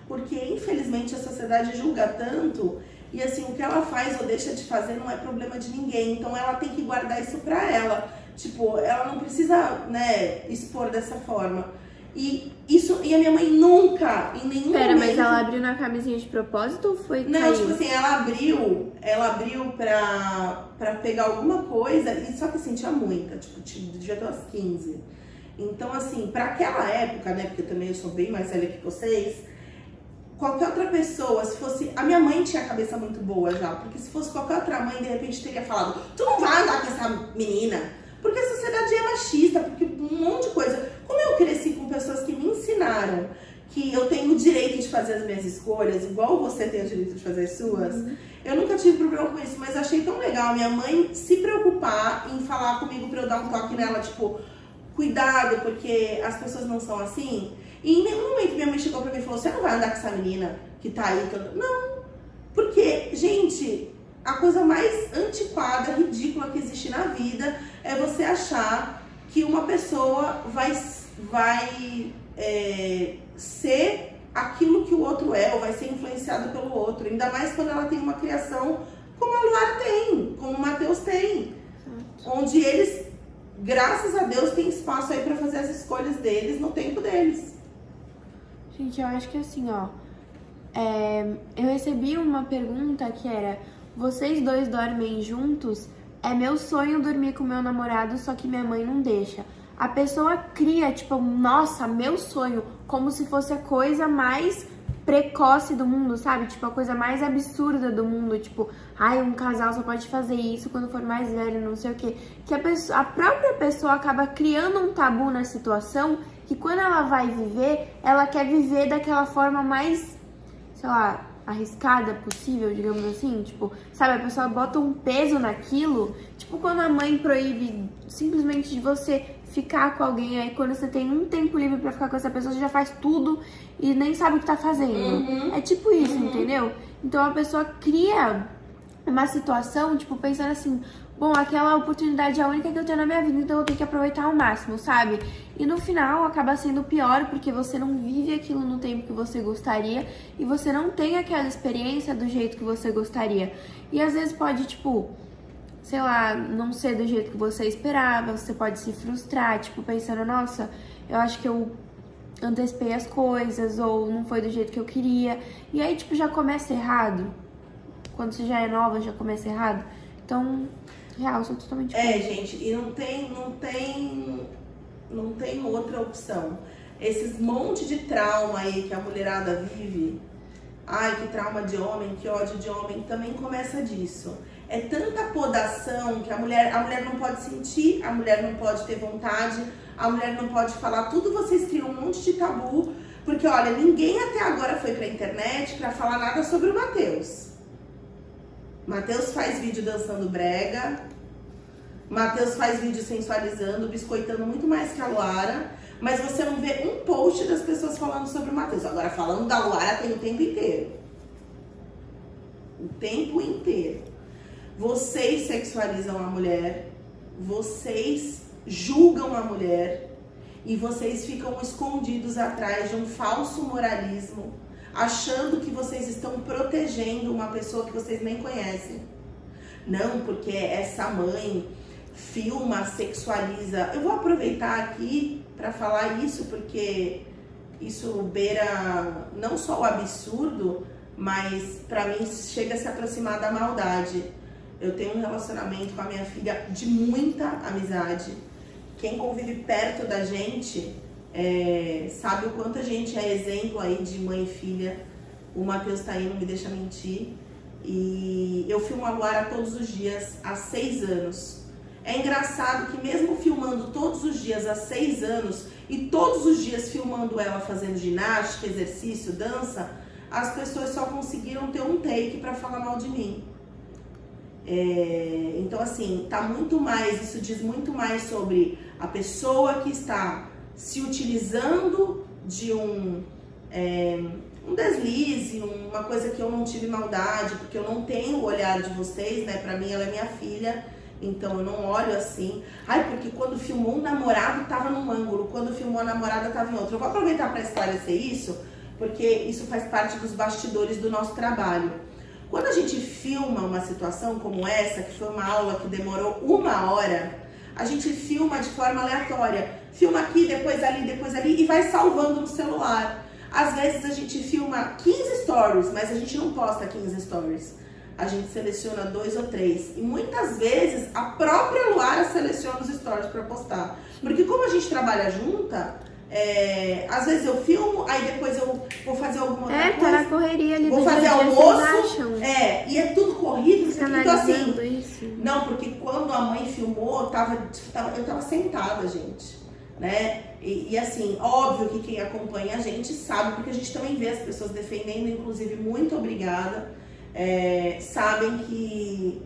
Porque, infelizmente, a sociedade julga tanto e, assim, o que ela faz ou deixa de fazer não é problema de ninguém. Então, ela tem que guardar isso pra ela. Tipo, ela não precisa, né, expor dessa forma. E a minha mãe nunca, em nenhum momento... Mas ela abriu na camisinha de propósito ou foi Não, caiu? tipo assim, ela abriu pra pegar alguma coisa, e só que assim, tinha muita, tipo, devia ter umas 15. Então, assim, pra aquela época, né, porque também eu sou bem mais velha que vocês, qualquer outra pessoa, se fosse... A minha mãe tinha a cabeça muito boa já, porque se fosse qualquer outra mãe, de repente teria falado, tu não vai andar com essa menina, porque a sociedade é machista, porque um monte de coisa. Como eu cresci com pessoas que me ensinaram que eu tenho o direito de fazer as minhas escolhas, igual você tem o direito de fazer as suas, eu nunca tive problema com isso, mas achei tão legal a minha mãe se preocupar em falar comigo pra eu dar um toque nela, tipo, cuidado, porque as pessoas não são assim. E em nenhum momento minha mãe chegou pra mim e falou, você não vai andar com essa menina que tá aí? Não, porque, gente, a coisa mais antiquada, ridícula que existe na vida é você achar que uma pessoa vai ser aquilo que o outro é, ou vai ser influenciado pelo outro. Ainda mais quando ela tem uma criação como a Luara tem, como o Matheus tem. Onde eles, graças a Deus, têm espaço aí pra fazer as escolhas deles no tempo deles. Gente, eu acho que assim, ó, eu recebi uma pergunta que era, vocês dois dormem juntos? É meu sonho dormir com meu namorado, só que minha mãe não deixa. A pessoa cria, tipo, nossa, meu sonho, como se fosse a coisa mais precoce do mundo, sabe? Tipo, a coisa mais absurda do mundo, tipo, ai, um casal só pode fazer isso quando for mais velho, não sei o quê. Que a própria pessoa acaba criando um tabu na situação, que quando ela vai viver, ela quer viver daquela forma mais, sei lá, arriscada possível, digamos assim, tipo, sabe, a pessoa bota um peso naquilo, tipo quando a mãe proíbe simplesmente de você ficar com alguém, aí quando você tem um tempo livre pra ficar com essa pessoa, você já faz tudo e nem sabe o que tá fazendo. É tipo isso, entendeu? Então a pessoa cria uma situação, tipo, pensando assim, bom, aquela oportunidade é a única que eu tenho na minha vida, então eu tenho que aproveitar ao máximo, sabe? E no final acaba sendo pior, porque você não vive aquilo no tempo que você gostaria e você não tem aquela experiência do jeito que você gostaria. E às vezes pode, tipo, sei lá, não ser do jeito que você esperava, você pode se frustrar, tipo, pensando, nossa, eu acho que eu antecipei as coisas, ou não foi do jeito que eu queria. E aí, tipo, já começa errado. Quando você já é nova, já começa errado. Então, real, eu sou totalmente contra. Gente, e não tem outra opção. Esses monte de trauma aí que a mulherada vive, ai, que trauma de homem, que ódio de homem, também começa disso. É tanta podação que a mulher não pode sentir, a mulher não pode ter vontade, a mulher não pode falar, tudo vocês criam um monte de tabu, porque olha, ninguém até agora foi pra internet pra falar nada sobre o Matheus. Matheus faz vídeo dançando brega, Matheus faz vídeo sensualizando, biscoitando muito mais que a Luara, mas você não vê um post das pessoas falando sobre o Matheus. Agora, falando da Luara tem o tempo inteiro. O tempo inteiro. Vocês sexualizam a mulher, vocês julgam a mulher e vocês ficam escondidos atrás de um falso moralismo, achando que vocês estão protegendo uma pessoa que vocês nem conhecem. Não, porque essa mãe filma, sexualiza. Eu vou aproveitar aqui para falar isso, porque isso beira não só o absurdo, mas para mim chega a se aproximar da maldade. Eu tenho um relacionamento com a minha filha de muita amizade. Quem convive perto da gente sabe o quanto a gente é exemplo aí de mãe e filha. O Matheus tá aí, não me deixa mentir. E eu filmo a Luara todos os dias há 6 anos. É engraçado que mesmo filmando todos os dias há 6 anos e todos os dias filmando ela fazendo ginástica, exercício, dança, as pessoas só conseguiram ter um take pra falar mal de mim. Então assim, tá muito mais, isso diz muito mais sobre a pessoa que está se utilizando de um deslize, uma coisa que eu não tive maldade, porque eu não tenho o olhar de vocês, né? Pra mim ela é minha filha, então eu não olho assim. Ai, porque quando filmou um namorado tava num ângulo, quando filmou a namorada tava em outro. Eu vou aproveitar pra esclarecer isso, porque isso faz parte dos bastidores do nosso trabalho. Quando a gente filma uma situação como essa, que foi uma aula que demorou 1 hora, a gente filma de forma aleatória. Filma aqui, depois ali e vai salvando no celular. Às vezes a gente filma 15 stories, mas a gente não posta 15 stories. A gente seleciona 2 ou 3. E muitas vezes a própria Luara seleciona os stories para postar. Porque como a gente trabalha junta, às vezes eu filmo, aí depois eu vou fazer alguma outra coisa. Tá na correria ali. Vou fazer almoço. E é tudo corrido. Então assim, isso. não, porque quando a mãe filmou, eu tava sentada, gente. Né? E assim, óbvio que quem acompanha a gente sabe, porque a gente também vê as pessoas defendendo, inclusive, muito obrigada. Sabem que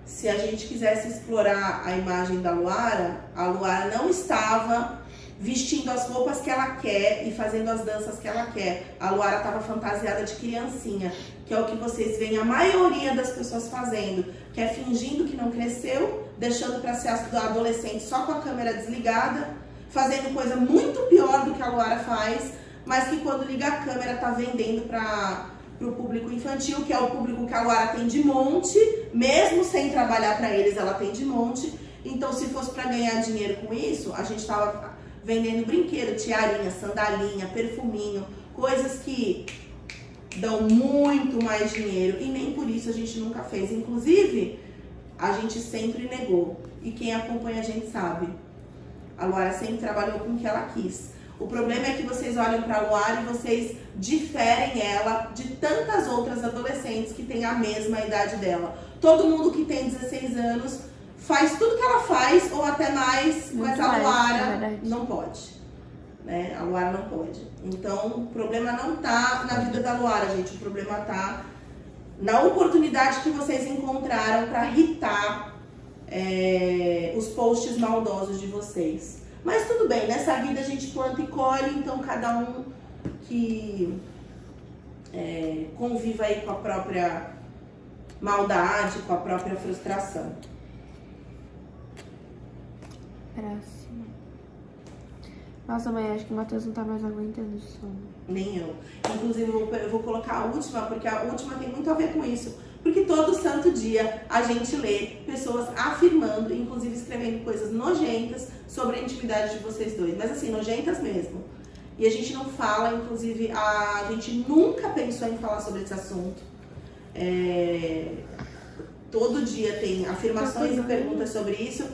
se a gente quisesse explorar a imagem da Luara, a Luara não estava vestindo as roupas que ela quer e fazendo as danças que ela quer. A Luara estava fantasiada de criancinha, que é o que vocês veem a maioria das pessoas fazendo, que é fingindo que não cresceu, deixando para ser adolescente só com a câmera desligada, fazendo coisa muito pior do que a Luara faz, mas que quando liga a câmera tá vendendo para o público infantil, que é o público que a Luara tem de monte, mesmo sem trabalhar para eles, ela tem de monte. Então, se fosse para ganhar dinheiro com isso, a gente tava vendendo brinquedo, tiarinha, sandalinha, perfuminho, coisas que dão muito mais dinheiro e nem por isso a gente nunca fez. Inclusive, a gente sempre negou. E quem acompanha a gente sabe. A Luara sempre trabalhou com o que ela quis. O problema é que vocês olham para a Luara e vocês diferem ela de tantas outras adolescentes que têm a mesma idade dela. Todo mundo que tem 16 anos faz tudo que ela faz, ou até mais, mas a Luara não pode. Né? A Luara não pode. Então, o problema não tá na vida da Luara, gente. O problema tá na oportunidade que vocês encontraram para irritar os posts maldosos de vocês. Mas tudo bem, nessa vida a gente planta e colhe, então cada um que conviva aí com a própria maldade, com a própria frustração. Próxima. Nossa, mãe, acho que o Matheus não tá mais aguentando de sono. Nem eu. Inclusive, eu vou colocar a última, porque a última tem muito a ver com isso. Porque todo santo dia a gente lê pessoas afirmando, inclusive escrevendo coisas nojentas sobre a intimidade de vocês dois. Mas assim, nojentas mesmo. E a gente não fala, inclusive, a gente nunca pensou em falar sobre esse assunto. Todo dia tem afirmações e perguntas sobre isso.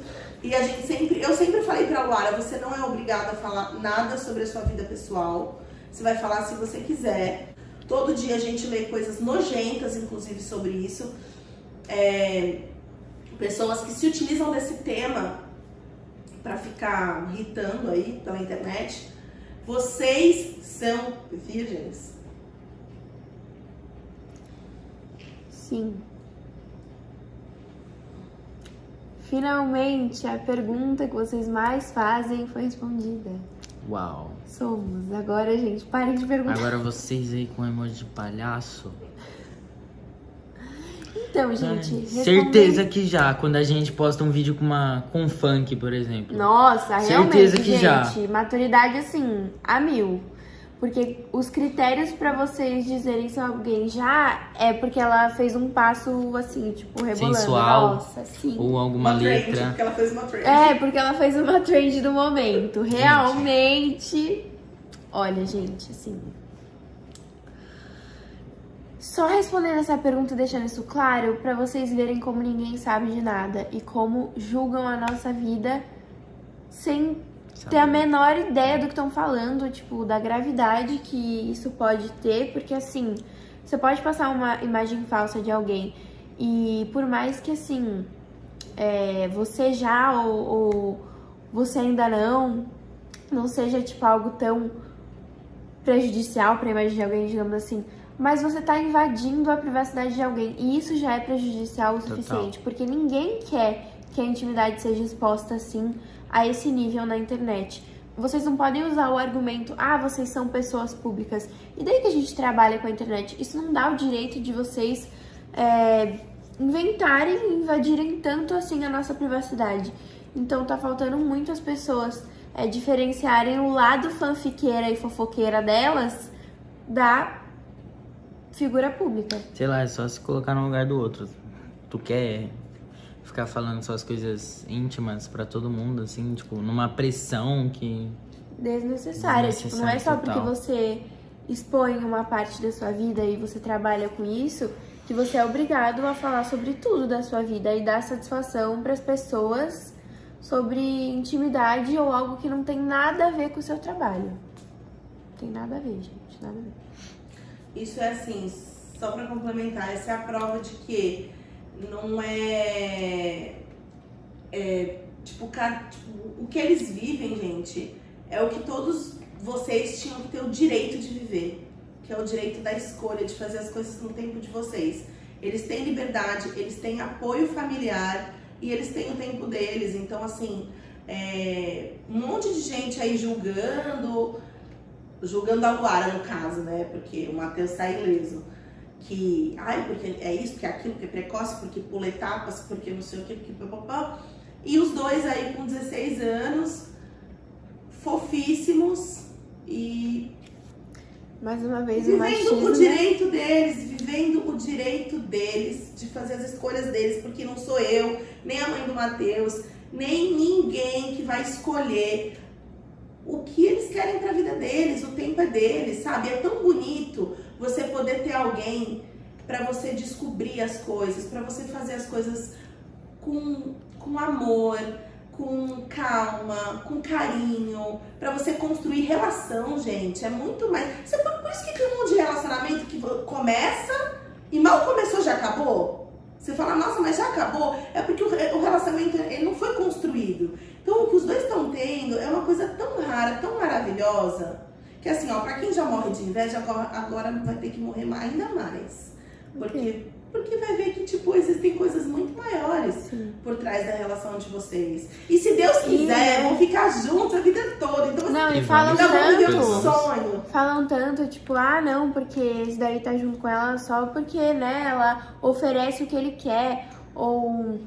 E eu sempre falei pra Luara, você não é obrigada a falar nada sobre a sua vida pessoal. Você vai falar se você quiser. Todo dia a gente lê coisas nojentas, inclusive, sobre isso. Pessoas que se utilizam desse tema pra ficar irritando aí pela internet. Vocês são virgens? Sim. Finalmente, a pergunta que vocês mais fazem foi respondida. Uau. Somos. Agora, gente, parem de perguntar. Agora vocês aí com emoji de palhaço. Então, gente, certeza que já, quando a gente posta um vídeo com funk, por exemplo. Nossa, realmente, certeza que gente, já. Maturidade, assim, a 1000. Porque os critérios pra vocês dizerem se alguém já é porque ela fez um passo, assim, tipo, rebolando. Sensual. Nossa, sim. Ou alguma letra. Trend, porque ela fez uma trend. Porque ela fez uma trend do momento. Realmente. Olha, gente, assim. Só respondendo essa pergunta e deixando isso claro, pra vocês verem como ninguém sabe de nada e como julgam a nossa vida sem ter a menor ideia do que estão falando, tipo, da gravidade que isso pode ter, porque assim, você pode passar uma imagem falsa de alguém e por mais que assim, você já ou você ainda não seja tipo algo tão prejudicial pra imagem de alguém, digamos assim, mas você tá invadindo a privacidade de alguém e isso já é prejudicial o suficiente, porque ninguém quer que a intimidade seja exposta assim a esse nível na internet. Vocês não podem usar o argumento, vocês são pessoas públicas. E daí que a gente trabalha com a internet? Isso não dá o direito de vocês inventarem e invadirem tanto assim a nossa privacidade. Então tá faltando muito as pessoas diferenciarem o lado fanfiqueira e fofoqueira delas da figura pública. Sei lá, é só se colocar no lugar do outro. Tu quer ficar falando só as coisas íntimas pra todo mundo, assim, tipo, numa pressão que... Desnecessária. Tipo, não é só porque total. você expõe uma parte da sua vida e você trabalha com isso que você é obrigado a falar sobre tudo da sua vida e dar satisfação pras pessoas sobre intimidade ou algo que não tem nada a ver com o seu trabalho. Não tem nada a ver, gente. Nada a ver. Isso é assim, só pra complementar, essa é a prova de que não tipo, o que eles vivem, gente, é o que todos vocês tinham que ter o direito de viver, que é o direito da escolha, de fazer as coisas no tempo de vocês. Eles têm liberdade, eles têm apoio familiar e eles têm o tempo deles. Então, assim, um monte de gente aí julgando a Luara, no caso, né? Porque o Matheus tá ileso. Que, porque é isso, porque é aquilo, porque é precoce, porque pula etapas, porque não sei o que, porque papapá. E os dois aí com 16 anos, fofíssimos e Mais uma vez, o vivendo machismo, o né? vivendo o direito deles de fazer as escolhas deles, porque não sou eu, nem a mãe do Matheus, nem ninguém que vai escolher o que eles querem pra vida deles, o tempo é deles, sabe? É tão bonito você poder ter alguém pra você descobrir as coisas, pra você fazer as coisas com amor, com calma, com carinho, pra você construir relação, gente. É muito mais. Por isso que tem um monte de relacionamento que começa e mal começou, já acabou. Você fala, nossa, mas já acabou? É porque o relacionamento ele não foi construído. Então, o que os dois estão tendo é uma coisa tão rara, tão maravilhosa, que assim, ó, pra quem já morre de inveja, agora vai ter que morrer ainda mais. Porque vai ver que, tipo, existem coisas muito maiores por trás da relação de vocês. E se Deus quiser, vão ficar juntos a vida toda. Então, Não, e E falam vamos ainda vão viver um tanto. sonho. Falam tanto, tipo, não, porque esse daí tá junto com ela só porque, né, ela oferece o que ele quer, ou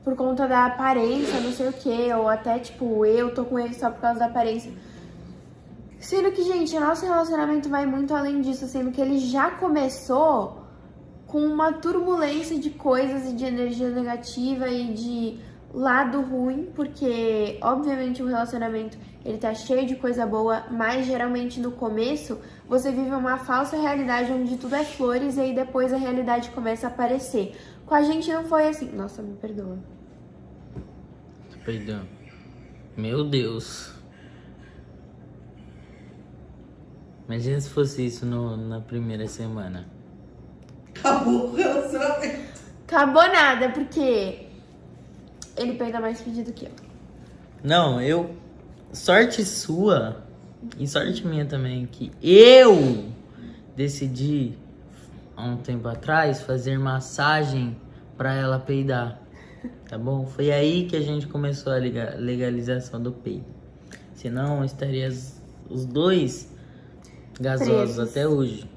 por conta da aparência, não sei o que, ou até, tipo, eu tô com ele só por causa da aparência. Sendo que, gente, nosso relacionamento vai muito além disso, sendo que ele já começou com uma turbulência de coisas e de energia negativa e de lado ruim, porque obviamente o relacionamento ele tá cheio de coisa boa, mas geralmente no começo você vive uma falsa realidade onde tudo é flores e aí depois a realidade começa a aparecer. Com a gente não foi assim. Nossa, me perdoa. Perdão. Meu Deus. Imagina se fosse isso na primeira semana. Acabou o relacionamento. Acabou nada, porque ele pega mais pedido que eu. Não, sorte sua e sorte minha também, que eu decidi há um tempo atrás fazer massagem pra ela peidar, tá bom? Foi aí que a gente começou a legalização do peido. Senão estaria os dois gasosos Presos. até hoje.